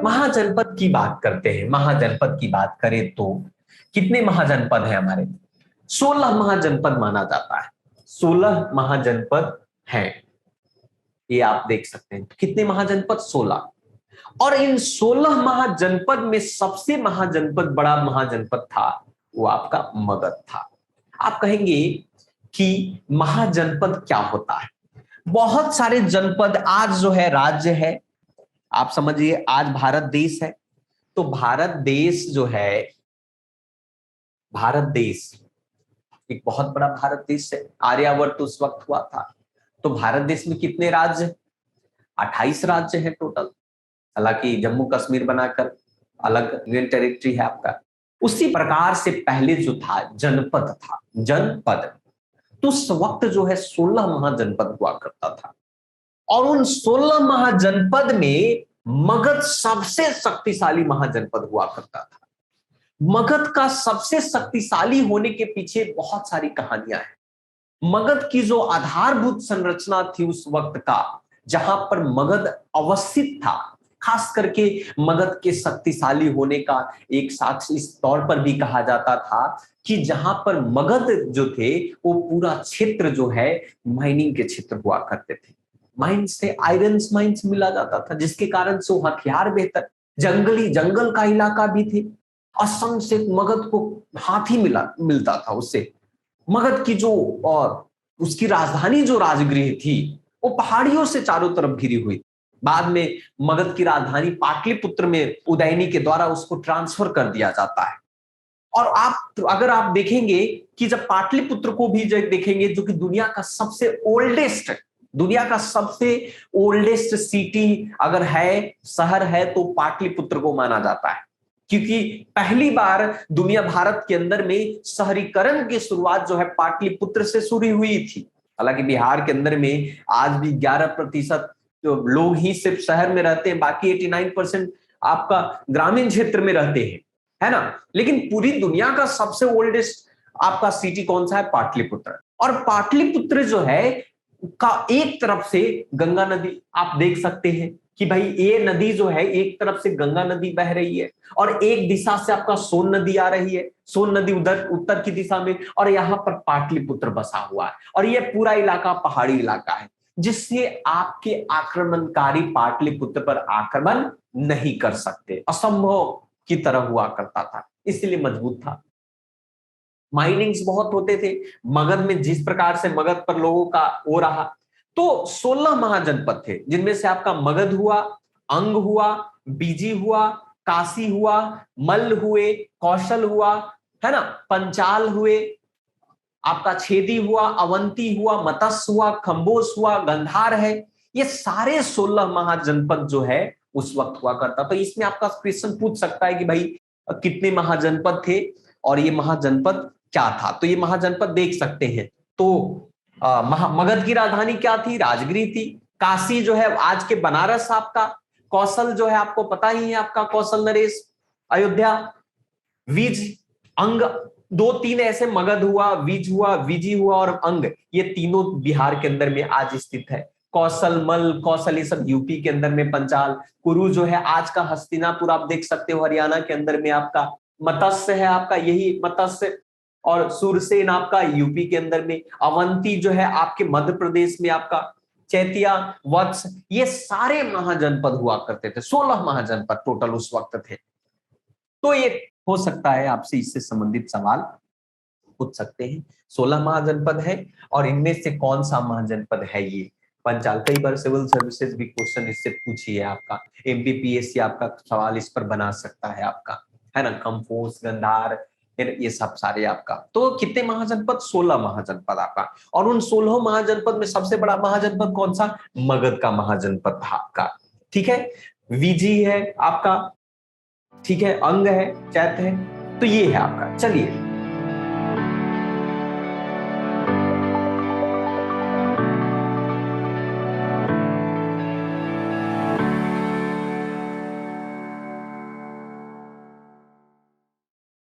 महाजनपद की बात करते हैं। महाजनपद की बात करें तो कितने महाजनपद हैं हमारे? 16 महाजनपद माना जाता है। 16 महाजनपद हैं, ये आप देख सकते हैं। कितने महाजनपद? 16। और इन 16 महाजनपद में सबसे महाजनपद, बड़ा महाजनपद था वो आपका मगध था। आप कहेंगे कि महाजनपद क्या होता है? बहुत सारे जनपद आज जो है राज्य है। आप समझिए आज भारत देश है, तो भारत देश जो है, भारत देश एक बहुत बड़ा भारत देश है। आर्यावर्त उस वक्त हुआ था। तो भारत देश में कितने राज्य? 28 राज्य हैं टोटल। हालांकि जम्मू कश्मीर बनाकर अलग यूनियन टेरिटरी है आपका। उसी प्रकार से पहले जो था जनपद था, जनपद। तो उस वक्त जो है 16 महाजनपद हुआ करता था। और उन 16 महाजनपद में मगध सबसे शक्तिशाली महाजनपद हुआ करता था। मगध का सबसे शक्तिशाली होने के पीछे बहुत सारी कहानियां हैं। मगध की जो आधारभूत संरचना थी उस वक्त का, जहां पर मगध अवस्थित था, खास करके मगध के शक्तिशाली होने का एक साक्ष्य इस तौर पर भी कहा जाता था कि जहां पर मगध जो थे वो पूरा क्षेत्र जो है माइनिंग के क्षेत्र हुआ करते थे। माइंस से आयरन माइंस मिला जाता था, जिसके कारण से वो हथियार बेहतर, जंगल का इलाका भी थे। असम से मगध को हाथी मिलता था उससे। मगध की जो और उसकी राजधानी जो राजगृह थी वो पहाड़ियों से चारों तरफ घिरी हुई। बाद में मगध की राजधानी पाटलिपुत्र में उदयनी के द्वारा उसको ट्रांसफर कर दिया जाता है। और अगर आप देखेंगे कि जब पाटलिपुत्र को भी जब देखेंगे, जो कि दुनिया का सबसे ओल्डेस्ट सिटी अगर है, शहर है, तो पाटलिपुत्र को माना जाता है। क्योंकि पहली बार दुनिया भारत के अंदर में शहरीकरण की शुरुआत जो है पाटलिपुत्र से शुरू हुई थी। हालांकि बिहार के अंदर में आज भी 11% लोग ही सिर्फ शहर में रहते हैं, बाकी 89% आपका ग्रामीण क्षेत्र में रहते हैं, है ना। लेकिन पूरी दुनिया का सबसे ओल्डेस्ट आपका सिटी कौन सा है? पाटलिपुत्र। और पाटलिपुत्र जो है का एक तरफ से गंगा नदी आप देख सकते हैं कि भाई ये नदी जो है एक तरफ से गंगा नदी बह रही है और एक दिशा से आपका सोन नदी आ रही है। सोन नदी उधर उत्तर की दिशा में, और यहाँ पर पाटलिपुत्र बसा हुआ है। और ये पूरा इलाका पहाड़ी इलाका है, जिससे आपके आक्रमणकारी पाटलिपुत्र पर आक्रमण नहीं कर सकते, असंभव की तरह हुआ करता था, इसलिए मजबूत था। माइनिंग्स बहुत होते थे मगध में, जिस प्रकार से मगध पर लोगों का हो रहा। तो 16 महाजनपद थे, जिनमें से आपका मगध हुआ, अंग हुआ, बीजी हुआ, काशी हुआ, मल्ल हुए, कौशल हुआ, है ना, पंचाल हुए, आपका छेदी हुआ, अवंती हुआ, मत्स्य हुआ, खंबोस हुआ, गंधार है। ये सारे 16 महाजनपद जो है उस वक्त हुआ करता। तो इसमें आपका क्वेश्चन पूछ सकता है कि भाई कितने महाजनपद थे और ये महाजनपद क्या था? तो ये महाजनपद देख सकते हैं। तो मगध की राजधानी क्या थी? राजगृह थी। काशी जो है आज के बनारस आपका। कौशल जो है आपको पता ही है, आपका कौशल नरेश, अयोध्या। विज, अंग, 2-3 ऐसे, मगध हुआ, विज हुआ, विजी हुआ और अंग, ये तीनों बिहार के अंदर में आज स्थित है। कौशल, मल, कौशल ये सब यूपी के अंदर में। पंचाल, कुरु जो है आज का हस्तिनापुर आप देख सकते हो हरियाणा के अंदर में आपका। मत्स्य है आपका, यही मत्स्य और सुरसेन आपका यूपी के अंदर में। अवंती जो है आपके मध्य प्रदेश में आपका। चैतिया, वत्स, ये सारे महाजनपद हुआ करते थे। 16 महाजनपद टोटल उस वक्त थे। तो ये हो सकता है आपसे इससे संबंधित सवाल पूछ सकते हैं। 16 महाजनपद है और इनमें से कौन सा महाजनपद है ये पंचाल? कई बार सिविल सर्विसेज भी क्वेश्चन इससे पूछी है आपका। एमपीपीएससी आपका सवाल इस पर बना सकता है आपका, है ना। कंफोस, गंधार, ये सब सारे आपका। तो कितने महाजनपद? 16 महाजनपद आपका। और उन 16 महाजनपद में सबसे बड़ा महाजनपद कौन सा? मगध का महाजनपद था आपका। ठीक है, विजी है आपका, ठीक है, अंग है, चैत है। तो ये है आपका। चलिए